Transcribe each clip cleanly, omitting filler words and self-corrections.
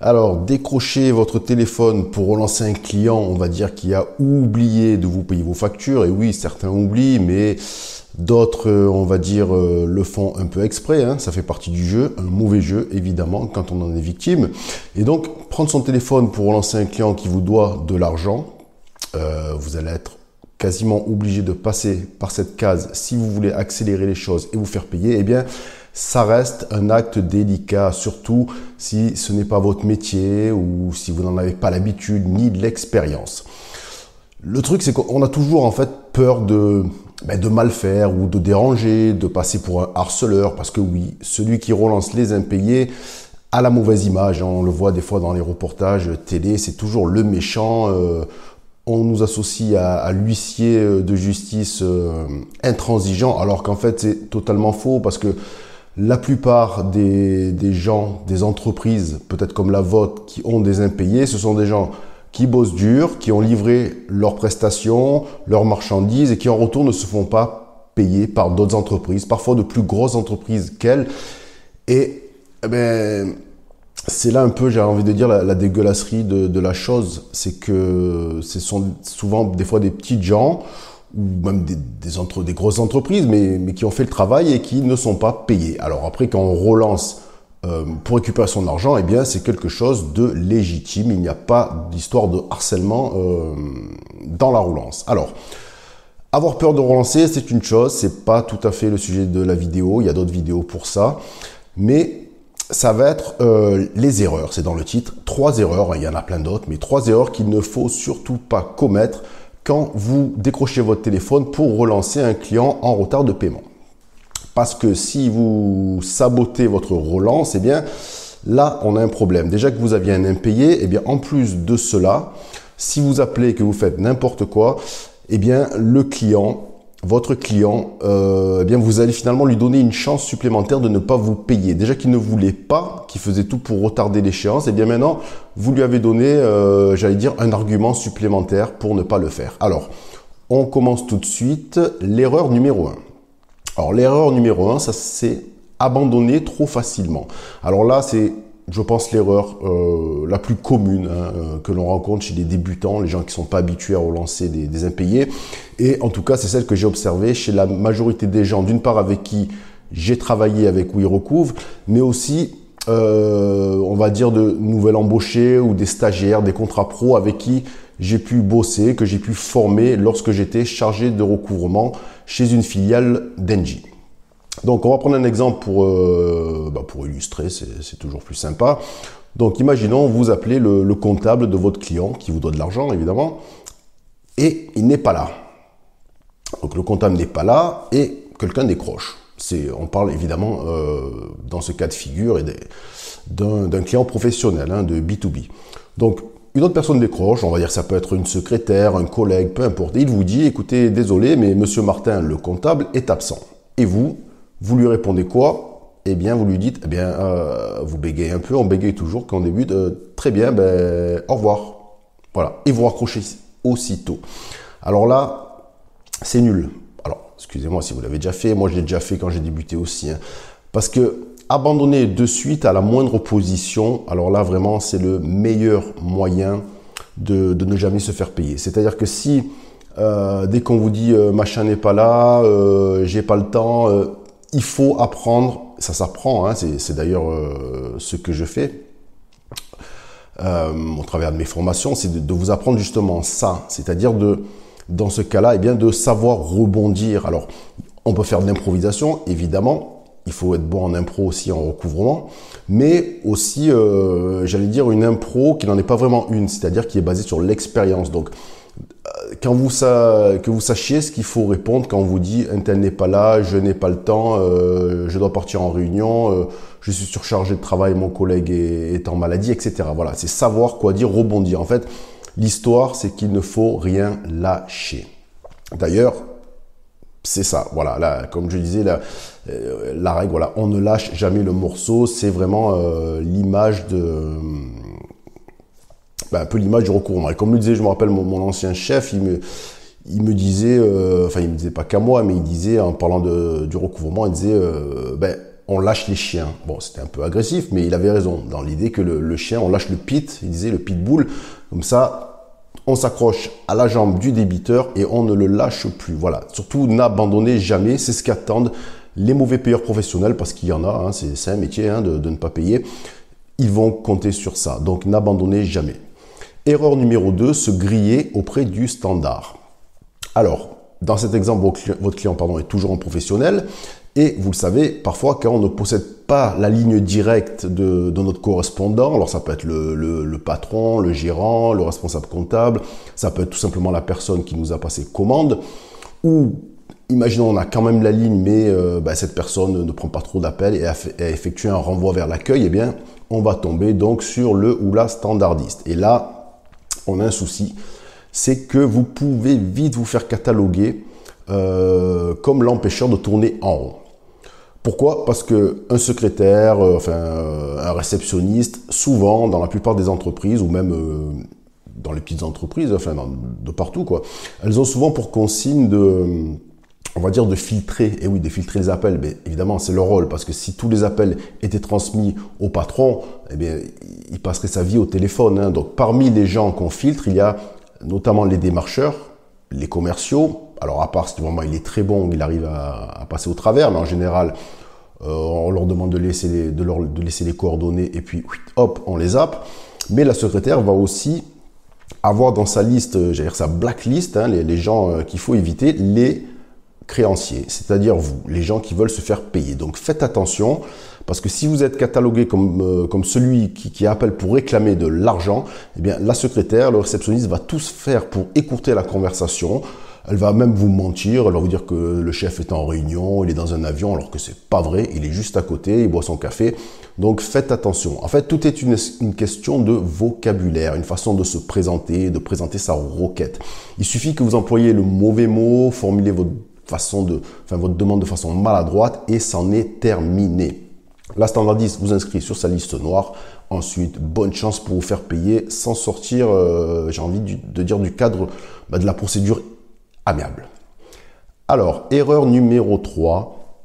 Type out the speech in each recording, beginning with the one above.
Alors, décrochez votre téléphone pour relancer un client, on va dire, qui a oublié de vous payer vos factures. Et oui, certains oublient, mais d'autres, on va dire, le font un peu exprès. Ça fait partie du jeu, un mauvais jeu, évidemment, quand on en est victime. Et donc, prendre son téléphone pour relancer un client qui vous doit de l'argent, vous allez être quasiment obligé de passer par cette case si vous voulez accélérer les choses et vous faire payer. Eh bien, ça reste un acte délicat, surtout si ce n'est pas votre métier ou si vous n'en avez pas l'habitude ni de l'expérience. Le truc, c'est qu'on a toujours en fait peur de mal faire ou de déranger, de passer pour un harceleur, parce que oui, celui qui relance les impayés a la mauvaise image. On le voit des fois dans les reportages télé, c'est toujours le méchant. On nous associe à l'huissier de justice intransigeant, alors qu'en fait c'est totalement faux, parce que la plupart des gens, des entreprises, peut-être comme la vôtre, qui ont des impayés, ce sont des gens qui bossent dur, qui ont livré leurs prestations, leurs marchandises et qui en retour ne se font pas payer par d'autres entreprises, parfois de plus grosses entreprises qu'elles. Et c'est là un peu, j'ai envie de dire, la dégueulasserie de la chose. C'est que ce sont souvent des fois des petites gens ou même des grosses entreprises, mais qui ont fait le travail et qui ne sont pas payés. Alors après, quand on relance pour récupérer son argent, eh bien, c'est quelque chose de légitime. Il n'y a pas d'histoire de harcèlement dans la relance. Alors, avoir peur de relancer, c'est une chose. C'est pas tout à fait le sujet de la vidéo. Il y a d'autres vidéos pour ça. Mais ça va être les erreurs. C'est dans le titre. 3 erreurs. Il y en a plein d'autres, mais 3 erreurs qu'il ne faut surtout pas commettre quand vous décrochez votre téléphone pour relancer un client en retard de paiement. Parce que si vous sabotez votre relance, eh bien, là, on a un problème. Déjà que vous aviez un impayé, eh bien, en plus de cela, si vous appelez et que vous faites n'importe quoi, eh bien, le client, votre client, eh bien, vous allez finalement lui donner une chance supplémentaire de ne pas vous payer. Déjà qu'il ne voulait pas, qu'il faisait tout pour retarder l'échéance, eh bien maintenant, vous lui avez donné, j'allais dire, un argument supplémentaire pour ne pas le faire. Alors, on commence tout de suite. L'erreur numéro 1. Alors, l'erreur numéro 1, ça c'est abandonner trop facilement. Alors là, c'est, je pense, l'erreur la plus commune que l'on rencontre chez les débutants, les gens qui ne sont pas habitués à relancer des impayés. Et en tout cas, c'est celle que j'ai observée chez la majorité des gens, d'une part avec qui j'ai travaillé avec WeRecouvre, mais aussi, on va dire, de nouvelles embauchés ou des stagiaires, des contrats pro avec qui j'ai pu bosser, que j'ai pu former lorsque j'étais chargé de recouvrement chez une filiale d'Engie. Donc, on va prendre un exemple pour illustrer, c'est toujours plus sympa. Donc, imaginons, vous appelez le comptable de votre client, qui vous doit de l'argent, évidemment, et il n'est pas là. Donc, le comptable n'est pas là et quelqu'un décroche. On parle évidemment, dans ce cas de figure, d'un client professionnel, de B2B. Donc, une autre personne décroche, on va dire que ça peut être une secrétaire, un collègue, peu importe. Et il vous dit, écoutez, désolé, mais monsieur Martin, le comptable, est absent. Et vous lui répondez quoi? Eh bien, vous lui dites, vous bégayez un peu, on bégaye toujours quand on débute, très bien, au revoir. Voilà. Et vous raccrochez aussitôt. Alors là, c'est nul. Alors, excusez-moi si vous l'avez déjà fait, moi je l'ai déjà fait quand j'ai débuté aussi. Parce que abandonner de suite à la moindre opposition, alors là vraiment c'est le meilleur moyen de ne jamais se faire payer. C'est-à-dire que si dès qu'on vous dit machin n'est pas là, j'ai pas le temps, il faut apprendre, ça s'apprend, c'est d'ailleurs ce que je fais au travers de mes formations, c'est de vous apprendre justement ça, c'est-à-dire dans ce cas-là, de savoir rebondir. Alors, on peut faire de l'improvisation, évidemment. Il faut être bon en impro aussi, en recouvrement. Mais aussi, j'allais dire, une impro qui n'en est pas vraiment une, c'est-à-dire qui est basée sur l'expérience. Donc, que vous sachiez ce qu'il faut répondre quand on vous dit « un tel n'est pas là, je n'ai pas le temps, je dois partir en réunion, je suis surchargé de travail, mon collègue est en maladie, etc. » Voilà, c'est savoir quoi dire, rebondir. En fait, l'histoire, c'est qu'il ne faut rien lâcher. D'ailleurs, c'est ça, voilà, là, comme je disais, la règle, voilà, on ne lâche jamais le morceau, c'est vraiment l'image un peu l'image du recouvrement. Et comme le disait, je me rappelle, mon ancien chef, il me disait, il me disait pas qu'à moi, mais il disait, en parlant du recouvrement, il disait, on lâche les chiens. Bon, c'était un peu agressif, mais il avait raison dans l'idée que le chien, on lâche le pit, il disait le pitbull, comme ça, on s'accroche à la jambe du débiteur et on ne le lâche plus. Voilà, surtout n'abandonnez jamais, c'est ce qu'attendent les mauvais payeurs professionnels, parce qu'il y en a, hein, c'est un métier hein, de ne pas payer. Ils vont compter sur ça, donc n'abandonnez jamais. Erreur numéro 2, se griller auprès du standard. Alors, dans cet exemple, votre client est toujours un professionnel et vous le savez, parfois quand on ne possède pas la ligne directe de notre correspondant, alors ça peut être le patron, le gérant, le responsable comptable, ça peut être tout simplement la personne qui nous a passé commande, ou imaginons on a quand même la ligne mais cette personne ne prend pas trop d'appels et a effectué un renvoi vers l'accueil, eh bien on va tomber donc sur le ou la standardiste. Et là, on a un souci, c'est que vous pouvez vite vous faire cataloguer comme l'empêcheur de tourner en rond. Pourquoi? Parce que un secrétaire, un réceptionniste, souvent dans la plupart des entreprises ou même dans les petites entreprises, de partout quoi, elles ont souvent pour consigne de filtrer, et oui, de filtrer les appels. Mais évidemment, c'est leur rôle, parce que si tous les appels étaient transmis au patron, eh bien, il passerait sa vie au téléphone. Hein. Donc, parmi les gens qu'on filtre, il y a notamment les démarcheurs, les commerciaux. Alors, à part si vraiment il est très bon, il arrive à passer au travers, mais en général, on leur demande de laisser les coordonnées et puis, hop, on les zappe. Mais la secrétaire va aussi avoir dans sa liste, j'allais dire sa blacklist, hein, les gens qu'il faut éviter, les créanciers, c'est-à-dire vous, les gens qui veulent se faire payer. Donc faites attention, parce que si vous êtes catalogué comme celui qui appelle pour réclamer de l'argent, eh bien la secrétaire, le réceptionniste va tout faire pour écourter la conversation. Elle va même vous mentir, elle va vous dire que le chef est en réunion, il est dans un avion, alors que c'est pas vrai, il est juste à côté, il boit son café. Donc faites attention. En fait, tout est une question de vocabulaire, une façon de se présenter, de présenter sa requête. Il suffit que vous employiez le mauvais mot, formulez votre demande de façon maladroite et c'en est terminé. La standardiste vous inscrit sur sa liste noire. Ensuite, bonne chance pour vous faire payer sans sortir, j'ai envie de dire, du cadre de la procédure amiable. Alors, erreur numéro 3,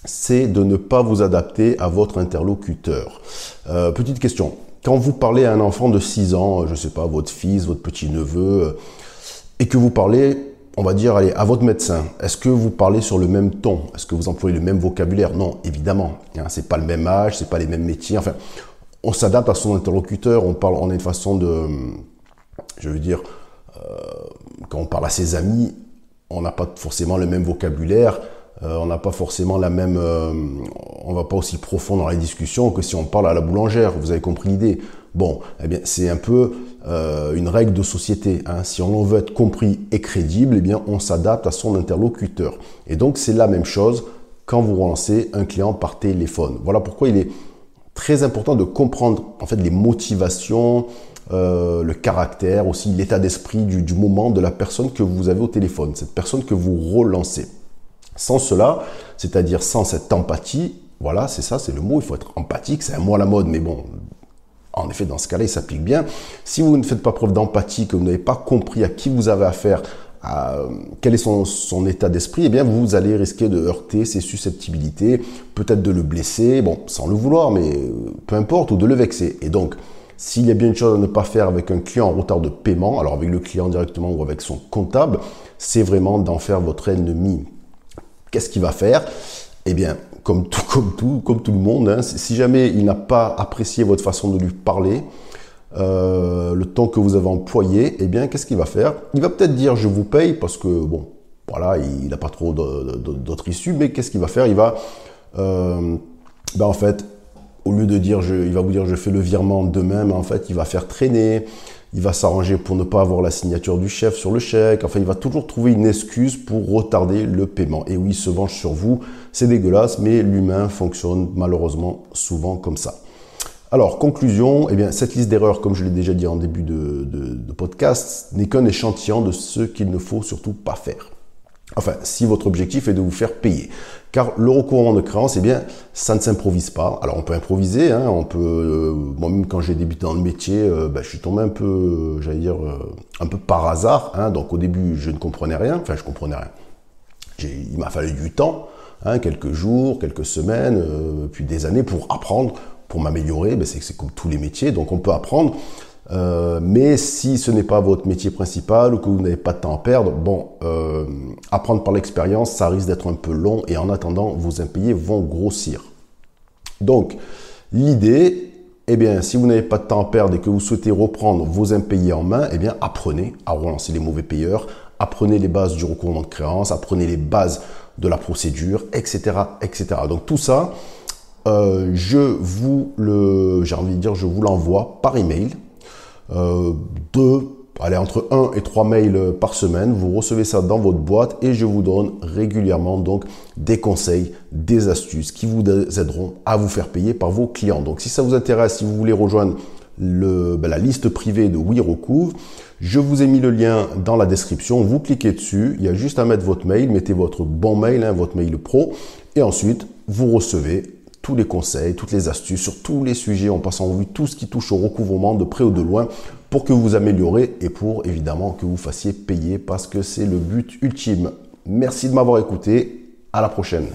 c'est de ne pas vous adapter à votre interlocuteur. Petite question, quand vous parlez à un enfant de 6 ans, je ne sais pas, votre fils, votre petit-neveu, et que vous parlez, on va dire, allez, à votre médecin, est-ce que vous parlez sur le même ton? Est-ce que vous employez le même vocabulaire? Non, évidemment. Hein, c'est pas le même âge, c'est pas les mêmes métiers. Enfin, on s'adapte à son interlocuteur. On a une façon de, je veux dire, quand on parle à ses amis, on n'a pas forcément le même vocabulaire. On n'a pas forcément la même, on va pas aussi profond dans les discussions que si on parle à la boulangère. Vous avez compris l'idée. Bon, eh bien, c'est un peu une règle de société. Hein. Si on veut être compris et crédible, eh bien, on s'adapte à son interlocuteur. Et donc, c'est la même chose quand vous relancez un client par téléphone. Voilà pourquoi il est très important de comprendre en fait les motivations, le caractère, aussi l'état d'esprit du moment de la personne que vous avez au téléphone, cette personne que vous relancez. Sans cela, c'est-à-dire sans cette empathie, voilà, c'est ça, c'est le mot, il faut être empathique, c'est un mot à la mode, mais bon, en effet, dans ce cas-là, il s'applique bien. Si vous ne faites pas preuve d'empathie, que vous n'avez pas compris à qui vous avez affaire, quel est son état d'esprit, eh bien, vous allez risquer de heurter ses susceptibilités, peut-être de le blesser, bon, sans le vouloir, mais peu importe, ou de le vexer. Et donc, s'il y a bien une chose à ne pas faire avec un client en retard de paiement, alors avec le client directement ou avec son comptable, c'est vraiment d'en faire votre ennemi. Qu'est-ce qu'il va faire? Eh bien, comme tout le monde, hein, si jamais il n'a pas apprécié votre façon de lui parler, le temps que vous avez employé, eh bien, qu'est-ce qu'il va faire? Il va peut-être dire je vous paye parce que bon, voilà, il n'a pas trop d'autres issues, mais qu'est-ce qu'il va faire? Il va, en fait, au lieu de dire il va vous dire je fais le virement demain, mais en fait, il va faire traîner. Il va s'arranger pour ne pas avoir la signature du chef sur le chèque. Enfin, il va toujours trouver une excuse pour retarder le paiement. Et oui, il se venge sur vous. C'est dégueulasse, mais l'humain fonctionne malheureusement souvent comme ça. Alors, conclusion, eh bien, cette liste d'erreurs, comme je l'ai déjà dit en début de podcast, n'est qu'un échantillon de ce qu'il ne faut surtout pas faire. Enfin, si votre objectif est de vous faire payer. Car le recouvrement de créances, eh bien, ça ne s'improvise pas. Alors, on peut improviser, hein, on peut, moi-même, quand j'ai débuté dans le métier, je suis tombé un peu, un peu par hasard, hein. Donc, au début, je ne comprenais rien. Enfin, je comprenais rien. Il m'a fallu du temps, hein, quelques jours, quelques semaines, puis des années pour apprendre, pour m'améliorer. Ben c'est comme tous les métiers, donc on peut apprendre. Mais si ce n'est pas votre métier principal ou que vous n'avez pas de temps à perdre, bon, apprendre par l'expérience, ça risque d'être un peu long et en attendant, vos impayés vont grossir. Donc, l'idée, eh bien, si vous n'avez pas de temps à perdre et que vous souhaitez reprendre vos impayés en main, eh bien, apprenez à relancer les mauvais payeurs, apprenez les bases du recouvrement de créances, apprenez les bases de la procédure, etc., etc. Donc, tout ça, j'ai envie de dire, je vous l'envoie par email. Entre 1 et 3 mails par semaine, vous recevez ça dans votre boîte et je vous donne régulièrement donc des conseils, des astuces qui vous aideront à vous faire payer par vos clients. Donc si ça vous intéresse, si vous voulez rejoindre la liste privée de WeRecouvre, je vous ai mis le lien dans la description, vous cliquez dessus, il y a juste à mettre votre mail, mettez votre bon mail, votre mail pro et ensuite vous recevez tous les conseils, toutes les astuces sur tous les sujets en passant en revue tout ce qui touche au recouvrement de près ou de loin pour que vous vous améliorez et pour évidemment que vous fassiez payer parce que c'est le but ultime. Merci de m'avoir écouté. À la prochaine.